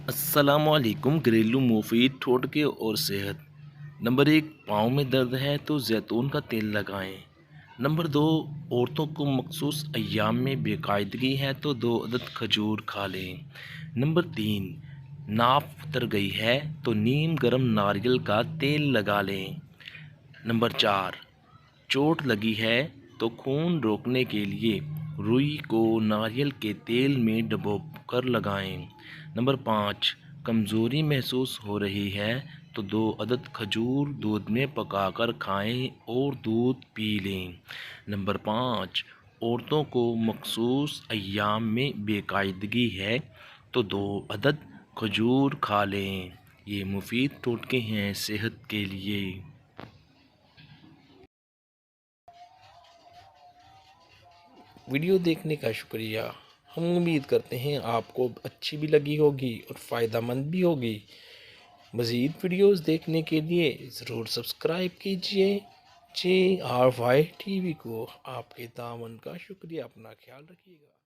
السلام علیکم۔ گھریلو مفید ٹوٹکے اور صحت۔ نمبر 1، پاؤں میں درد ہے تو زیتون کا تیل لگائیں۔ نمبر 2، عورتوں کو مخصوص ایام میں بے قاعدگی ہے تو 2 عدد کھجور کھا لیں۔ نمبر 3، ناف اتر گئی ہے تو نیم گرم ناریل کا تیل لگا لیں۔ نمبر 4، چوٹ لگی ہے تو خون روکنے کے لیے روئی کو ناریل کے تیل میں ڈبو کر لگائیں۔ نمبر 5، کمزوری محسوس ہو رہی ہے تو 2 عدد کھجور دودھ میں پکا کر کھائیں اور دودھ پی لیں۔ نمبر 5، عورتوں کو مخصوص ایام میں بے قاعدگی ہے تو 2 عدد کھجور کھا لیں۔ یہ مفید ٹوٹکے ہیں صحت کے لیے۔ ویڈیو دیکھنے کا شکریہ۔ ہم امید کرتے ہیں آپ کو اچھی بھی لگی ہوگی اور فائدہ مند بھی ہوگی۔ مزید ویڈیوز دیکھنے کے لیے ضرور سبسکرائب کیجئے JRY TV کو۔ آپ کے تعاون کا شکریہ۔ اپنا خیال رکھیے گا۔